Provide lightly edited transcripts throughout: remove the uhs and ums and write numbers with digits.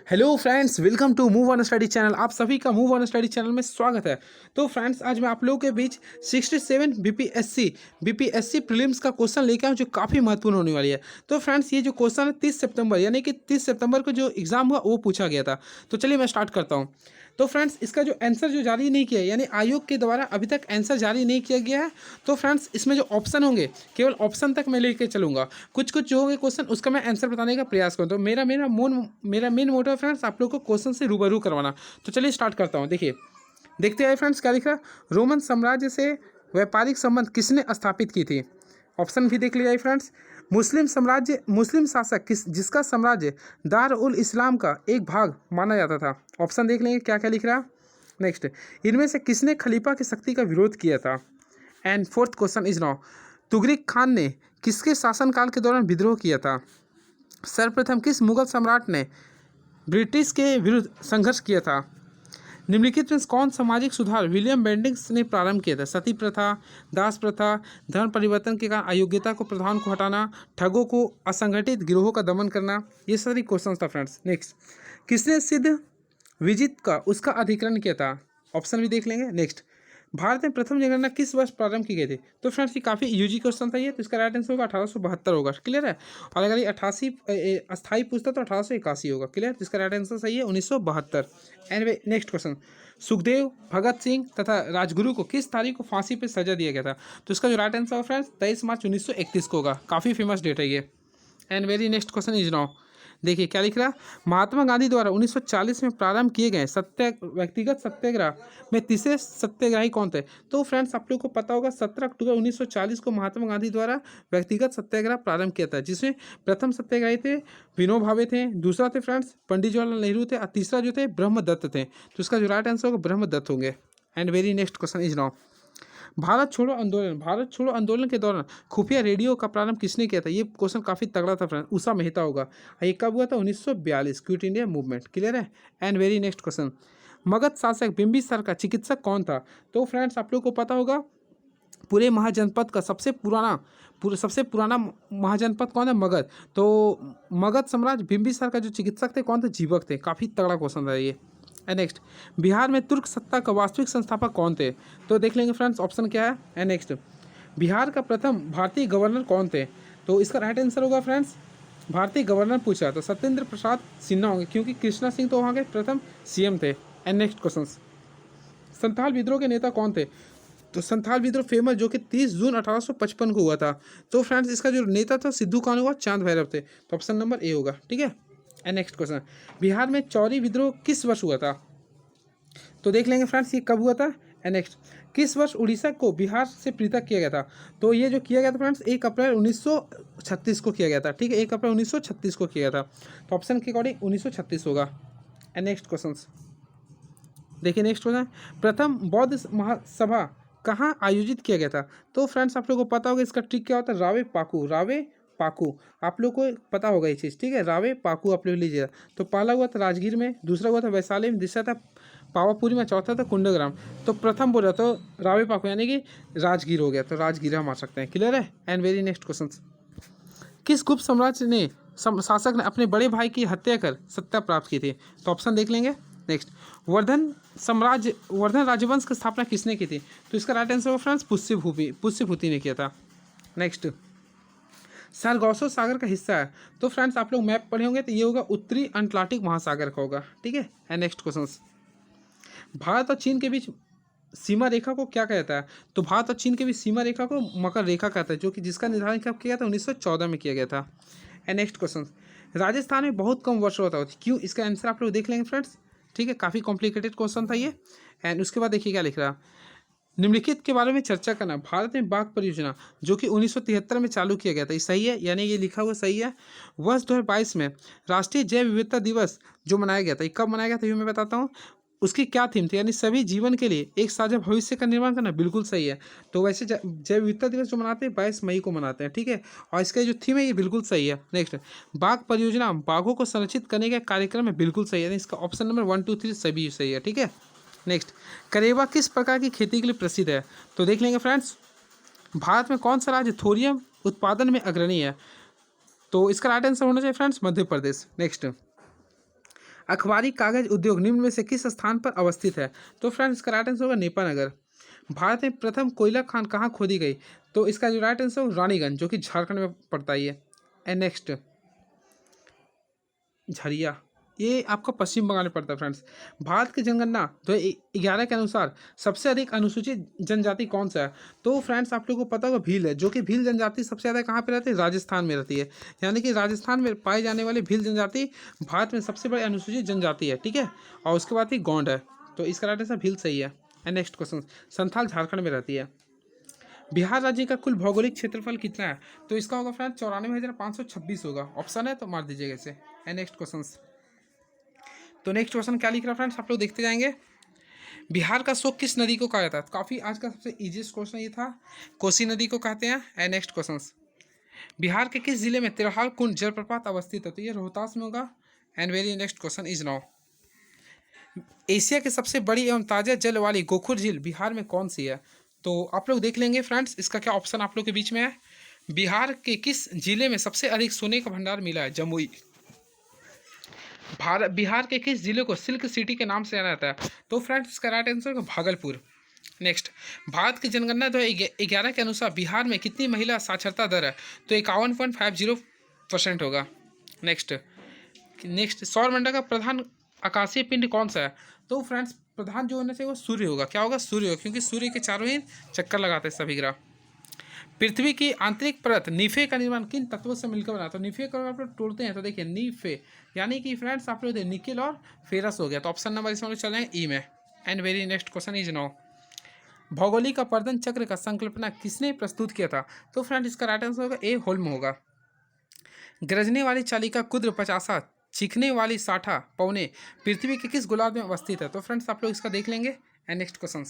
Hello friends, welcome to move on study channel. आप सभी का मूव ऑन स्टडी चैनल में स्वागत है। तो फ्रेंड्स, आज मैं आप लोगों के बीच 67 बीपीएससी प्रीलिम्स का क्वेश्चन लेकर आया हूं, जो काफ़ी महत्वपूर्ण होने वाली है। तो फ्रेंड्स, ये जो क्वेश्चन है 30 सितंबर यानी कि 30 सितंबर को जो एग्जाम हुआ वो पूछा गया था। तो चलिए मैं स्टार्ट करता हूँ। तो फ्रेंड्स, इसका जो आंसर जो जारी नहीं किया है, यानी आयोग के द्वारा अभी तक आंसर जारी नहीं किया गया है। तो फ्रेंड्स, इसमें जो ऑप्शन होंगे केवल ऑप्शन तक मैं लेके चलूंगा। कुछ कुछ जो होंगे क्वेश्चन उसका मैं आंसर बताने का प्रयास करूँ। तो मेरा मेन मोटिव फ्रेंड्स आप लोग को क्वेश्चन से रूबरू करवाना। तो चलिए स्टार्ट करता हूँ। देखिए, देखते हैं फ्रेंड्स क्या लिख रहा है। रोमन साम्राज्य से व्यापारिक संबंध किसने स्थापित की थी? ऑप्शन भी देख लिया फ्रेंड्स। मुस्लिम शासक जिसका साम्राज्य दार उल इस्लाम का एक भाग माना जाता था। ऑप्शन देख लेंगे क्या क्या लिख रहा है। नेक्स्ट, इनमें से किसने खलीफा की शक्ति का विरोध किया था? And fourth question is now, tugrik Khan ने किसके शासनकाल के दौरान विद्रोह किया था? सर्वप्रथम किस मुगल सम्राट ने ब्रिटिश के विरुद्ध संघर्ष किया था? निम्नलिखित में कौन सामाजिक सुधार विलियम बेंडिंग्स ने प्रारंभ किया था? सती प्रथा, दास प्रथा, धर्म परिवर्तन के कारण अयोग्यता को प्रधान को हटाना, ठगों को, असंगठित गिरोहों का दमन करना। ये सारी क्वेश्चन था फ्रेंड्स। नेक्स्ट, किसने सिद्ध विजित का उसका अधिकरण किया था? ऑप्शन भी देख लेंगे। नेक्स्ट, भारत में प्रथम जनगणना किस वर्ष प्रारंभ की गई थी? तो फ्रेंड्स, ये काफ़ी यूजी क्वेश्चन था ये, तो इसका राइट आंसर होगा 1872 होगा। क्लियर है। और अगर ये 88 अस्थाई पूछता तो 1881 होगा। क्लियर। तो इसका राइट आंसर सही है 1972। And next question, Sukhdev, Bhagat Singh तथा राजगुरु को किस तारीख को फांसी पर सजा दिया गया था? तो इसका जो राइट आंसर होगा फ्रेंड्स 23 मार्च 1931 को होगा। काफ़ी फेमस डेट है ये। And very next question is now, देखिए क्या लिख रहा है। महात्मा गांधी द्वारा 1940 में प्रारंभ किए गए व्यक्तिगत सत्याग्रह में तीसरे सत्याग्रही कौन थे? तो फ्रेंड्स, आप लोग को पता होगा 17 अक्टूबर 1940 को महात्मा गांधी द्वारा व्यक्तिगत सत्याग्रह प्रारंभ किया था, जिसमें प्रथम सत्याग्रही थे विनोबा भावे थे, दूसरा थे फ्रेंड्स पंडित जवाहरलाल नेहरू थे, और तीसरा जो थे ब्रह्मदत्त थे। तो इसका जो राइट आंसर होगा ब्रह्मदत्त होंगे। And very next question is now, Bharat छोड़ो आंदोलन के दौरान खुफिया रेडियो का प्रारंभ किसने किया था? ये क्वेश्चन काफ़ी तगड़ा था फ्रेंड, उषा मेहता होगा। ये कब हुआ था? 1942, क्विट इंडिया मूवमेंट। क्लियर है। And very next question, Magadh शासक बिंबिसार का चिकित्सक कौन था? तो फ्रेंड्स, आप लोग को पता होगा पूरे महाजनपद का सबसे पुराना महाजनपद कौन है? मगध। तो मगध साम्राज्य बिंबिसार का जो चिकित्सक थे कौन थे? जीवक थे। काफ़ी तगड़ा क्वेश्चन था ये। एंड नेक्स्ट, बिहार में तुर्क सत्ता का वास्तविक संस्थापक कौन थे? तो देख लेंगे फ्रेंड्स ऑप्शन क्या है। एंड नेक्स्ट, बिहार का प्रथम भारतीय गवर्नर कौन थे? तो इसका राइट आंसर होगा फ्रेंड्स, भारतीय गवर्नर पूछा तो सत्येंद्र प्रसाद सिन्हा होंगे, क्योंकि कृष्णा सिंह तो वहाँ के प्रथम सीएम थे। एंड नेक्स्ट क्वेश्चन, संथाल विद्रोह के नेता कौन थे? तो संथाल विद्रोह फेमस जो कि 30 जून 1855 को हुआ था। तो फ्रेंड्स, इसका जो नेता था सिद्धू कानू हुआ, चांद भैरव थे। तो ऑप्शन नंबर ए होगा। ठीक है। एंड नेक्स्ट क्वेश्चन, बिहार में चौरी विद्रोह किस वर्ष हुआ था? तो देख लेंगे फ्रेंड्स ये कब हुआ था। एंड नेक्स्ट, किस वर्ष उड़ीसा को बिहार से पृथक किया गया था? तो ये जो किया गया था फ्रेंड्स 1 अप्रैल 1936 को किया गया था। ठीक है, 1 अप्रैल 1936 को किया गया था। तो ऑप्शन के अकॉर्डिंग 1936 होगा। एंड नेक्स्ट क्वेश्चन, देखिए नेक्स्ट क्वेश्चन, प्रथम बौद्ध महासभा कहाँ आयोजित किया गया था? तो फ्रेंड्स, आप लोगों को पता होगा इसका ट्रिक क्या होता है। रावे पाकू आप लोग को पता होगा ये चीज़। ठीक है, रावे पाकू आप लोग लीजिएगा। तो पहला हुआ था राजगीर में, दूसरा हुआ था वैशाली में, तीसरा था पावापुरी में, चौथा था कुंडग्राम। तो प्रथम बोला तो रावे पाकू यानी कि राजगीर हो गया। तो राजगीर हम आ सकते हैं। क्लियर है। एंड वेरी नेक्स्ट क्वेश्चन, किस गुप्त साम्राज्य ने शासक ने अपने बड़े भाई की हत्या कर सत्ता प्राप्त की थी? तो ऑप्शन देख लेंगे। नेक्स्ट, वर्धन राजवंश की स्थापना किसने की थी? तो इसका राइट आंसर होगा फ्रेंड्स पुष्यभूति ने किया था। नेक्स्ट, सारगोसो सागर का हिस्सा है। तो फ्रेंड्स, आप लोग मैप पढ़े होंगे तो ये होगा उत्तरी अटलांटिक महासागर का होगा। ठीक है। एंड नेक्स्ट क्वेश्चन, भारत और चीन के बीच सीमा रेखा को क्या कहता है? तो भारत और चीन के बीच सीमा रेखा को मकर रेखा कहता है, जो कि जिसका निर्धारण कब किया था? 1914 में किया गया था। एंड नेक्स्ट क्वेश्चन, राजस्थान में बहुत कम वर्षा होता है, क्यों? इसका आंसर आप लोग देख लेंगे फ्रेंड्स। ठीक है, काफ़ी कॉम्प्लिकेटेड क्वेश्चन था ये। एंड उसके बाद देखिए क्या लिख रहा है, निम्नलिखित के बारे में चर्चा करना। भारत में बाघ परियोजना जो कि 1973 में चालू किया गया था, ये सही है? यानी ये लिखा हुआ सही है। वर्ष 2022 में राष्ट्रीय जैव विविधता दिवस जो मनाया गया था, ये कब मनाया गया था ये मैं बताता हूँ। उसकी क्या थीम थी? यानी सभी जीवन के लिए एक साझा भविष्य का निर्माण करना। बिल्कुल सही है। तो वैसे जैव विविधता दिवस जो मनाते हैं 22 मई को मनाते हैं। ठीक है। और इसका जो थीम है ये बिल्कुल सही है। नेक्स्ट, बाघ परियोजना बाघों को संरक्षित करने का कार्यक्रम है। बिल्कुल सही है। इसका ऑप्शन नंबर 1, 2, 3 सभी सही है। ठीक है। नेक्स्ट, करेवा किस प्रकार की खेती के लिए प्रसिद्ध है? तो देख लेंगे फ्रेंड्स, भारत में कौन सा राज्य थोरियम उत्पादन में अग्रणी है? तो इसका राइट आंसर होना चाहिए फ्रेंड्स मध्य प्रदेश। नेक्स्ट, अखबारी कागज उद्योग निम्न में से किस स्थान पर अवस्थित है? तो फ्रेंड्स इसका राइट आंसर होगा नेपानगर। भारत में प्रथम कोयला खान कहाँ खोदी गई? तो इसका जो राइट आंसर होगा रानीगंज, जो कि झारखंड में पड़ता है ये। एंड नेक्स्ट झरिया, ये आपका पश्चिम बंगाल में पड़ता है फ्रेंड्स। भारत की जनगणना 2011 के अनुसार सबसे अधिक अनुसूचित जनजाति कौन सा है? तो फ्रेंड्स आप लोगों को पता होगा भील है, जो कि भील जनजाति सबसे ज़्यादा कहाँ पे रहती है? राजस्थान में रहती है। यानी कि राजस्थान में पाई जाने वाली भील जनजाति भारत में सबसे बड़ी अनुसूचित जनजाति है, ठीक है। और उसके बाद ही गोंड है, तो इसका राइट आंसर भील सही है। And next question, Santhal Jharkhand में रहती है। बिहार राज्य का कुल भौगोलिक क्षेत्रफल कितना है? तो इसका होगा फ्रेंड 94,526 होगा। ऑप्शन है तो मार दीजिएगा इसे। एंड नेक्स्ट क्वेश्चन, तो नेक्स्ट क्वेश्चन क्या लिख रहा है फ्रेंड्स, आप लोग देखते जाएंगे। बिहार का शोक किस नदी को कहा जाता है? काफ़ी आज का सबसे इजीएस्ट क्वेश्चन ये था, कोसी नदी को कहते हैं। एंड नेक्स्ट क्वेश्चन, बिहार के किस जिले में तिरहाल कुंड जलप्रपात अवस्थित है? तो ये रोहतास में होगा। And very next question is now, Asia की सबसे बड़ी एवं ताजा जल वाली गोखुर झील बिहार में कौन सी है? तो आप लोग देख लेंगे फ्रेंड्स, इसका क्या ऑप्शन आप लोग के बीच में है। बिहार के किस जिले में सबसे अधिक सोने का भंडार मिला है? जमुई। बिहार के किस जिले को सिल्क सिटी के नाम से जाना जाता है? तो फ्रेंड्स इसका right answer Bhagalpur. Next, Bharat की जनगणना 2011 के अनुसार बिहार में कितनी महिला साक्षरता दर है? तो 51.50% होगा। नेक्स्ट, सौरमंडल का प्रधान आकाशीय पिंड कौन सा है? तो फ्रेंड्स प्रधान जो होना चाहिए वो सूर्य होगा। क्या होगा? सूर्य होगा, क्योंकि सूर्य के चारों ही चक्कर लगाते हैं सभी ग्रह। पृथ्वी की आंतरिक परत नीफे का निर्माण किन तत्वों से मिलकर बना? तो नीफे को आप लोग तोड़ते हैं तो देखिए नीफे, यानी कि फ्रेंड्स आप लोग निकेल और फेरस हो गया। तो ऑप्शन नंबर इसमें चल जाएंगे ई में। And very next question is now, भौगोलिक अपर्दन चक्र का संकल्पना किसने प्रस्तुत किया था? तो फ्रेंड्स इसका राइट आंसर होगा ए होल्म होगा। गरजने वाली चालिका कुद्र पचासा चीखने वाली साठा पौने पृथ्वी के किस गोलार्ध में अवस्थित है? तो फ्रेंड्स आप लोग इसका देख लेंगे। एंड नेक्स्ट क्वेश्चन,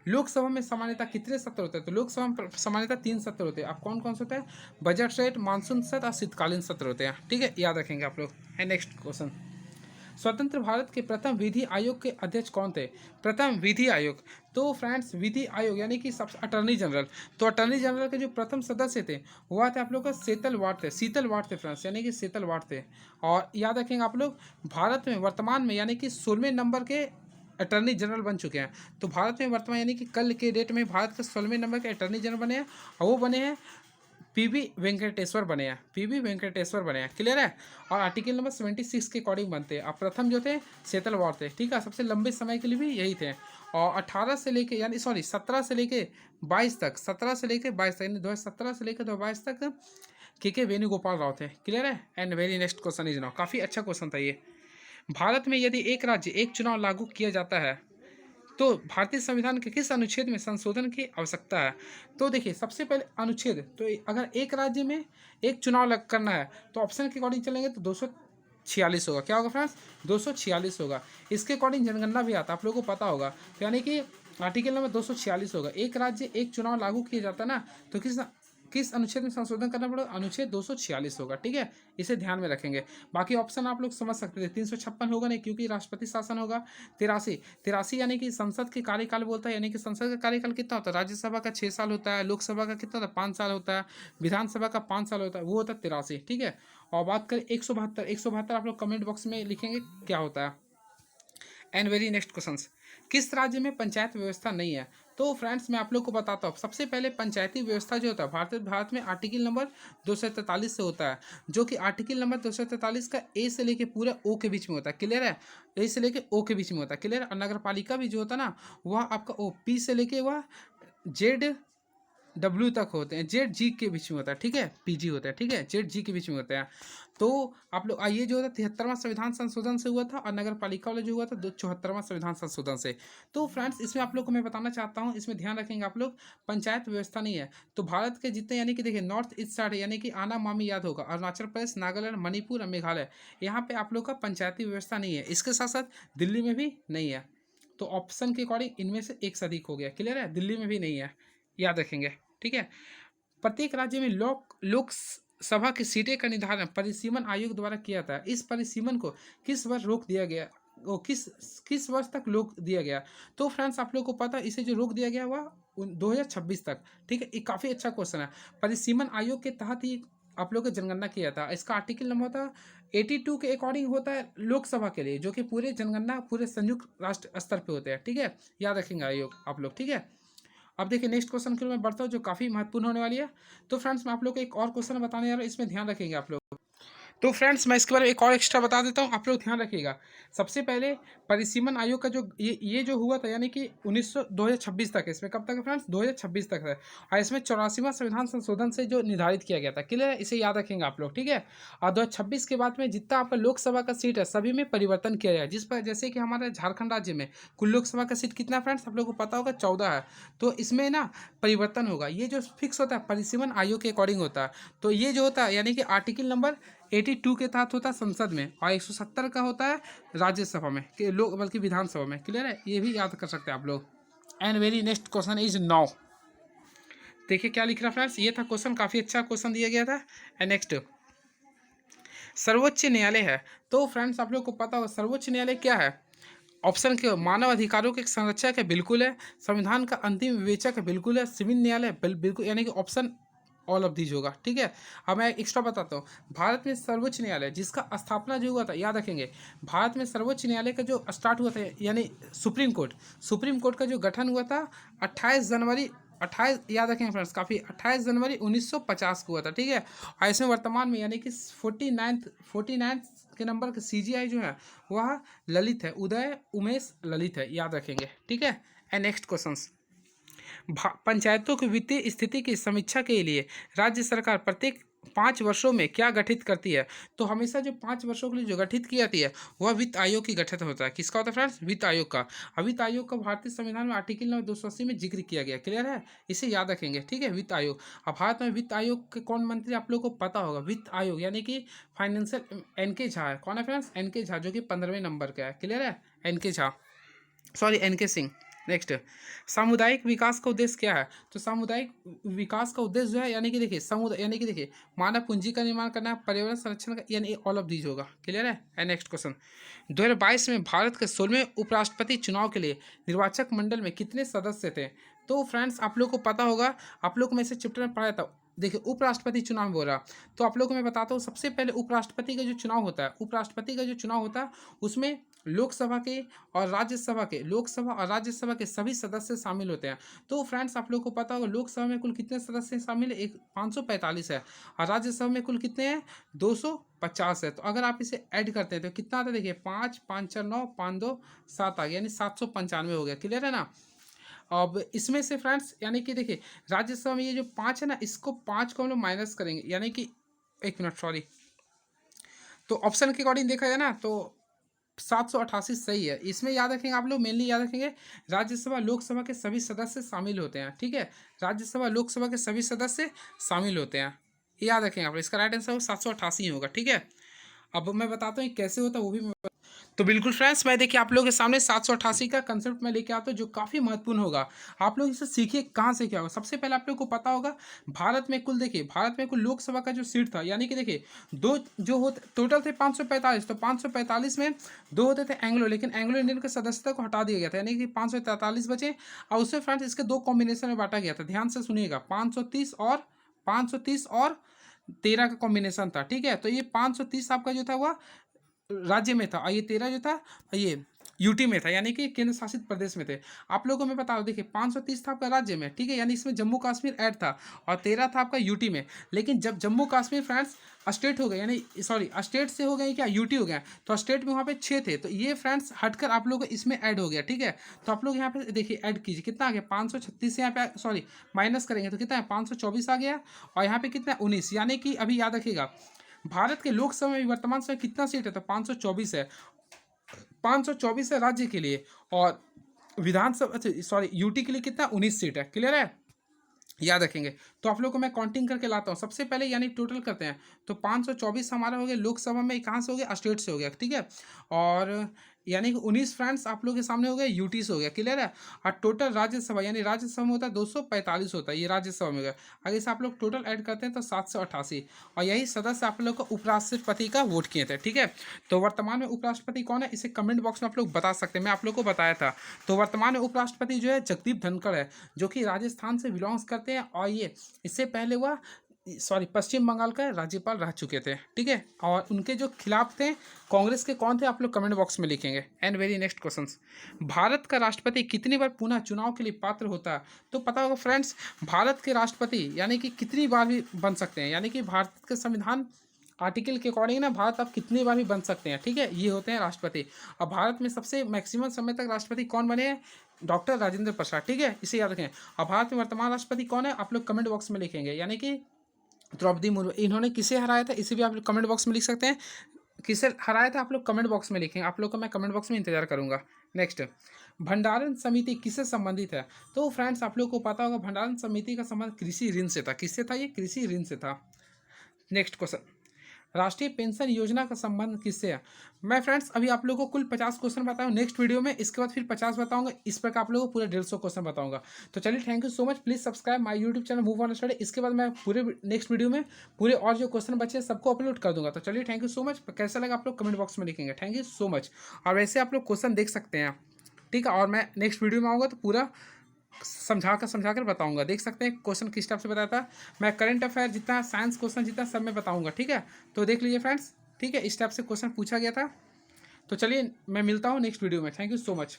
लोकसभा में सामान्यतः कितने सत्र होते हैं? तो लोकसभा में सामान्यतः 3 सत्र होते हैं। आप कौन कौन से होते हैं? बजट सेट, मानसून सत्र और शीतकालीन सत्र होते हैं, ठीक है, याद रखेंगे आप लोग। एंड नेक्स्ट क्वेश्चन, स्वतंत्र भारत के प्रथम विधि आयोग के अध्यक्ष कौन थे? प्रथम विधि आयोग, तो फ्रेंड्स विधि आयोग यानी कि सब अटर्नी जनरल, तो अटर्नी जनरल के जो प्रथम सदस्य थे वह थे आप लोग का शीतल वार्ड थे फ्रेंड्स, यानी कि शीतल वार्ड थे। और याद रखेंगे आप लोग, भारत में वर्तमान में यानी कि 16वें नंबर के अटर्नी जनरल बन चुके हैं। तो भारत में वर्तमान यानी कि कल के डेट में भारत के 16वें नंबर के अटर्नी जनरल बने हैं, और वो बने हैं पीवी वेंकटेश्वर बने हैं। पीवी वेंकटेश्वर बने हैं, क्लियर है। और आर्टिकल नंबर 76 के अकॉर्डिंग बनते हैं। अब प्रथम जो थे शीतल वार्ड थे, ठीक है, सबसे लंबे समय के लिए भी यही थे। और 18 से लेके यानी 17 से लेके 22 तक, 17 से लेके 22 तक यानी 2017 से लेकर 2022 तक के वेणुगोपाल राव थे, क्लियर है। And very next question is now, काफ़ी अच्छा क्वेश्चन था ये। भारत में यदि एक राज्य एक चुनाव लागू किया जाता है तो भारतीय संविधान के किस अनुच्छेद में संशोधन की आवश्यकता है? तो देखिए सबसे पहले अनुच्छेद, तो अगर एक राज्य में एक चुनाव करना है तो ऑप्शन के अकॉर्डिंग चलेंगे तो 246 होगा। क्या होगा फ्रेंड्स? 246 होगा। इसके अकॉर्डिंग जनगणना भी आता है, आप लोगों को पता होगा। तो यानी कि आर्टिकल नंबर 246 होगा। एक राज्य एक चुनाव लागू किया जाता है ना, तो किस अनुच्छेद में संशोधन करना पड़ेगा? अनुच्छेद 246 होगा, ठीक है, इसे ध्यान में रखेंगे। बाकी ऑप्शन आप लोग समझ सकते थे। 356 होगा नहीं, क्योंकि राष्ट्रपति शासन होगा। 83 यानी कि संसद के कार्यकाल बोलता है, यानी कि संसद का कार्यकाल कितना होता है? राज्यसभा का 6 साल होता है, लोकसभा का कितना होता है? 5 साल होता है, विधानसभा का 5 साल होता है, वो होता है 83, ठीक है। और बात करें 172 आप लोग कमेंट बॉक्स में लिखेंगे क्या होता है। एंड वेरी नेक्स्ट क्वेश्चन, किस राज्य में पंचायत व्यवस्था नहीं है? तो फ्रेंड्स मैं आप लोग को बताता हूँ। सबसे पहले पंचायती व्यवस्था जो होता है भारत में आर्टिकल नंबर 243 से होता है, जो कि आर्टिकल नंबर 243 का ए से लेके पूरा ओ के बीच में होता है, क्लियर है। ए से लेके ओ के बीच में होता है, क्लियर। और नगर पालिका भी जो होता है ना, वह आपका ओ पी से लेके वह जेड डब्ल्यू तक होते हैं, जेड जी के बीच में होता है, ठीक है, पीजी होता है, ठीक है, जेड जी के बीच में होता है। तो आप लोग आइए, जो होता है 73वां संविधान संशोधन से हुआ था, और नगर पालिका वाला जो हुआ था 74वां संविधान संशोधन से। तो फ्रेंड्स इसमें आप लोग को मैं बताना चाहता हूँ, इसमें ध्यान रखेंगे आप लोग, पंचायत व्यवस्था नहीं है। तो भारत के जितने यानी कि देखिए नॉर्थ ईस्ट साइड यानी कि आना मामी याद होगा, अरुणाचल प्रदेश, नागालैंड, मणिपुर और मेघालय, यहाँ पे आप लोग का पंचायती व्यवस्था नहीं है। इसके साथ साथ दिल्ली में भी नहीं है। तो ऑप्शन के अकॉर्डिंग इनमें से एक से अधिक हो गया, क्लियर है, दिल्ली में भी नहीं है, याद रखेंगे, ठीक है। प्रत्येक राज्य में लोक सभा की सीटें का निर्धारण परिसीमन आयोग द्वारा किया था। इस परिसीमन को किस वर्ष रोक दिया गया? वो किस वर्ष तक रोक दिया गया? तो फ्रेंड्स आप लोग को पता है, इसे जो रोक दिया गया हुआ 2026 तक, ठीक है। ये काफ़ी अच्छा क्वेश्चन है। परिसीमन आयोग के तहत ही आप लोग को जनगणना किया था। इसका आर्टिकल नंबर था 82 के अकॉर्डिंग होता है लोकसभा के लिए, जो कि पूरे जनगणना पूरे संयुक्त राष्ट्र स्तर पे होते हैं, ठीक है, याद रखेंगे आयोग आप लोग, ठीक है। अब देखिए नेक्स्ट क्वेश्चन की ओर मैं बढ़ता हूँ, जो काफ़ी महत्वपूर्ण होने वाली है। तो फ्रेंड्स मैं आप लोग को एक और क्वेश्चन बताने जा रहा हूँ, इसमें ध्यान रखेंगे आप लोग। तो फ्रेंड्स मैं इसके बारे में एक और एक्स्ट्रा बता देता हूँ, आप लोग ध्यान रखिएगा। सबसे पहले परिसीमन आयोग का जो ये जो हुआ था, यानी कि 2026 तक है, इसमें कब तक है फ्रेंड्स, 2026 तक है। और इसमें 84वां संविधान संशोधन से जो निर्धारित किया गया था, क्लियर है, इसे याद रखेंगे आप लोग, ठीक है। और 2026 के बाद में जितना आपका लोकसभा का सीट है सभी में परिवर्तन किया जाए, जिस पर जैसे कि हमारे झारखंड राज्य में कुल लोकसभा का सीट कितना फ्रेंड्स आप लोग को पता होगा, 14 है। तो इसमें ना परिवर्तन होगा, ये जो फिक्स होता है परिसीमन आयोग के अकॉर्डिंग होता है। तो ये जो होता है यानी कि आर्टिकल नंबर 82 के तहत होता है संसद में, और 170 का होता है राज्यसभा में, कि लोग बल्कि विधानसभा में, क्लियर है, ये भी याद कर सकते हैं आप लोग। And very next question is now, देखिए क्या लिख रहा है फ्रेंड्स, ये था क्वेश्चन, काफ़ी अच्छा क्वेश्चन दिया गया था। एंड नेक्स्ट सर्वोच्च न्यायालय है। तो फ्रेंड्स आप लोग को पता होगा सर्वोच्च न्यायालय क्या है। ऑप्शन के मानव अधिकारों के संरक्षक है, बिल्कुल है। संविधान का अंतिम विवेचक है, बिल्कुल है। सिविल न्यायालय बिल्कुल, यानी कि ऑप्शन ऑल ऑफ दीज होगा, ठीक है। अब मैं एक्स्ट्रा बताता हूँ, भारत में सर्वोच्च न्यायालय जिसका स्थापना जो हुआ था, याद रखेंगे, भारत में सर्वोच्च न्यायालय का जो स्टार्ट हुआ था, यानी सुप्रीम कोर्ट का जो गठन हुआ था 28 याद रखेंगे फ्रेंड्स, काफ़ी 28 जनवरी 1950 को हुआ था, ठीक है। और इसमें वर्तमान में यानी कि 49 के नंबर का CGI जो है वह ललित है, उदय उमेश ललित है, याद रखेंगे, ठीक है। एंड नेक्स्ट क्वेश्चन, पंचायतों की वित्तीय स्थिति की समीक्षा के लिए राज्य सरकार प्रत्येक 5 वर्षों में क्या गठित करती है। तो हमेशा जो 5 वर्षों के लिए जो गठित की जाती है वह वित्त आयोग की गठित होता है। किसका होता है फ्रेंड्स, वित्त आयोग का। वित्त आयोग का भारतीय संविधान में आर्टिकल नंबर 280 में जिक्र किया गया, क्लियर है, इसे याद रखेंगे, ठीक है। वित्त आयोग, अब भारत में वित्त आयोग के कौन मंत्री आप लोग को पता होगा, वित्त आयोग यानी कि फाइनेंशियल NK झा है, कौन है फ्रेंड्स, NK झा, जो कि 15वें नंबर का है, क्लियर है, NK Jha, sorry NK Singh. Next, सामुदायिक विकास का उद्देश्य क्या है। तो सामुदायिक विकास का उद्देश्य जो है, यानी कि देखिए समुदाय, यानी कि देखिए मानव पूंजी का निर्माण करना, पर्यावरण संरक्षण का, यानी ऑल ऑफ दीज होगा, क्लियर है। एंड नेक्स्ट क्वेश्चन, 2022 में भारत के 16वें उपराष्ट्रपति चुनाव के लिए निर्वाचक मंडल में कितने सदस्य थे। तो फ्रेंड्स आप लोग को पता होगा, आप लोग को मैं इसे चैप्टर में पढ़ाया था। देखिए उपराष्ट्रपति चुनाव हो रहा, तो आप लोग को मैं बताता हूँ, सबसे पहले उपराष्ट्रपति का जो चुनाव होता है, उपराष्ट्रपति का जो चुनाव होता है उसमें लोकसभा के और राज्यसभा के, लोकसभा और राज्यसभा के सभी सदस्य शामिल होते हैं। तो फ्रेंड्स आप लोग को पता होगा लोकसभा में कुल कितने सदस्य शामिल है, 545 है, और राज्यसभा में कुल कितने हैं, 250 है। तो अगर आप इसे ऐड करते हैं तो कितना आता है, देखिए 5 5 4 9 5 2 7 आ गया, यानी 795 हो गया, क्लियर है ना। अब इसमें से फ्रेंड्स यानी कि देखिए राज्यसभा में ये जो 5 है ना, इसको 5 को हम लोग माइनस करेंगे, यानी कि 1 मिनट सॉरी, तो ऑप्शन के अकॉर्डिंग देखा जाए ना तो 788 सही है। इसमें याद रखेंगे आप लोग, मेनली याद रखेंगे राज्यसभा लोकसभा के सभी सदस्य शामिल होते हैं, ठीक है, राज्यसभा लोकसभा के सभी सदस्य शामिल होते हैं, ये याद रखेंगे आप लोग। इसका राइट आंसर 788 होगा, ठीक है। अब मैं बताता हूँ कैसे होता है वो भी तो बिल्कुल फ्रेंड्स मैं देखिए आप लोगों के सामने 788 का कंसेप्ट मैं लेके आता हूँ, जो काफ़ी महत्वपूर्ण होगा। आप लोग इसे सीखिए कहाँ से क्या होगा। सबसे पहले आप लोग को पता होगा भारत में कुल, देखिए भारत में कुल लोकसभा का जो सीट था, यानी कि देखिए दो जो होते टोटल थे 545, तो 545 में 2 होते थे एंग्लो, लेकिन एंग्लो इंडियन के सदस्यता को हटा दिया गया था, यानी कि 543 बचे। और उससे फ्रेंड्स इसके 2 कॉम्बिनेशन में बांटा गया था, ध्यान से सुनिएगा, 530 और 13 का कॉम्बिनेशन था, ठीक है। तो ये 530 आपका जो था वह राज्य में था, और ये 13 जो था ये यूटी में था, यानी कि केंद्र शासित प्रदेश में थे। आप लोगों को मैं बता दूं, देखिए 530 था आपका राज्य में, ठीक है, यानी इसमें जम्मू कश्मीर ऐड था, और 13 था आपका यूटी में। लेकिन जब जम्मू कश्मीर फ्रेंड्स स्टेट हो गए, यानी सॉरी स्टेट से हो गए क्या, यूटी हो गया, तो स्टेट में वहाँ पे 6 थे, तो ये फ्रेंड्स हटकर आप लोग इसमें ऐड हो गया, ठीक है। तो आप लोग यहाँ पे देखिए ऐड कीजिए, कितना आ गया 536 से यहाँ पे सॉरी माइनस करेंगे तो कितना है 524 आ गया, और यहाँ पे कितना 19, यानी कि अभी याद रखिएगा भारत के लोकसभा में वर्तमान समय कितना सीट है, तो 524 है, 524 है राज्य के लिए, और विधानसभा सॉरी यूटी के लिए कितना 19 सीट है, क्लियर है, याद रखेंगे। तो आप लोग को मैं काउंटिंग करके लाता हूँ, सबसे पहले यानी टोटल करते हैं, तो 524 हमारा हो गया लोकसभा में, कहाँ से हो गया, स्टेट से हो गया, ठीक है, और यानी कि 19 फ्रेंड्स आप लोग के सामने हो गया यूटी से हो गया, क्लियर है। और टोटल राज्यसभा, यानी राज्यसभा में होता है 245 होता है, ये राज्यसभा में हो गया। अगर इसे आप लोग टोटल ऐड करते हैं तो 788, और यही सदस्य आप लोग को उपराष्ट्रपति का वोट किए थे, ठीक है। तो वर्तमान में उपराष्ट्रपति कौन है, इसे कमेंट बॉक्स में आप लोग बता सकते हैं, मैं आप लोग को बताया था। तो वर्तमान में उपराष्ट्रपति जो है जगदीप धनखड़ है, जो कि राजस्थान से बिलोंग्स करते हैं, और ये इससे पहले वह सॉरी पश्चिम बंगाल का राज्यपाल रह चुके थे, ठीक है। और उनके जो खिलाफ थे कांग्रेस के कौन थे, आप लोग कमेंट बॉक्स में लिखेंगे। And very next question, Bharat का राष्ट्रपति कितनी बार पुनः चुनाव के लिए पात्र होता है? तो पता होगा फ्रेंड्स, भारत के राष्ट्रपति यानी कि कितनी बार भी बन सकते हैं, यानी कि भारत के संविधान आर्टिकल के अकॉर्डिंग ना भारत आप कितनी बार भी बन सकते हैं, ठीक है। ये होते हैं राष्ट्रपति। अब भारत में सबसे मैक्सिमम समय तक राष्ट्रपति कौन बने हैं? डॉक्टर राजेंद्र प्रसाद, ठीक है, इसे याद रखें। अब भारत में वर्तमान राष्ट्रपति कौन है, आप लोग कमेंट बॉक्स में लिखेंगे, यानी कि द्रौपदी मुर्मू। इन्होंने किसे हराया था, इसे भी आप लोग कमेंट बॉक्स में लिख सकते हैं। किसे हराया था आप लोग कमेंट बॉक्स में लिखेंगे, आप लोग को मैं कमेंट बॉक्स में इंतजार करूंगा। नेक्स्ट, भंडारण समिति किससे संबंधित है? तो फ्रेंड्स आप लोग को पता होगा भंडारण समिति का संबंध कृषि ऋण से था। किससे था? ये कृषि ऋण से था। नेक्स्ट क्वेश्चन, राष्ट्रीय पेंशन योजना का संबंध किससे है? मैं फ्रेंड्स अभी आप लोगों को कुल 50 क्वेश्चन बताऊँ नेक्स्ट वीडियो में, इसके बाद फिर 50 बताऊंगा, इस प्रकार आप लोगों को पूरे 150 क्वेश्चन बताऊंगा। तो चलिए thank you so much, please subscribe my YouTube channel move on study. इसके बाद मैं पूरे नेक्स्ट वीडियो में पूरे और जो क्वेश्चन बचे हैं सबको अपलोड कर दूंगा। तो चलिए थैंक यू सो मच, कैसा लगा आप लोग कमेंट बॉक्स में लिखेंगे। Thank you so much. और वैसे आप लोग क्वेश्चन देख सकते हैं, ठीक है। और मैं नेक्स्ट वीडियो में आऊँगा तो पूरा समझा कर बताऊंगा। देख सकते हैं क्वेश्चन किस टाइप से बताया था। मैं करंट अफेयर जितना, साइंस क्वेश्चन जितना, सब मैं बताऊंगा, ठीक है। तो देख लीजिए फ्रेंड्स, ठीक है, इस टाइप से क्वेश्चन पूछा गया था। तो चलिए मैं मिलता हूँ नेक्स्ट वीडियो में। Thank you so much.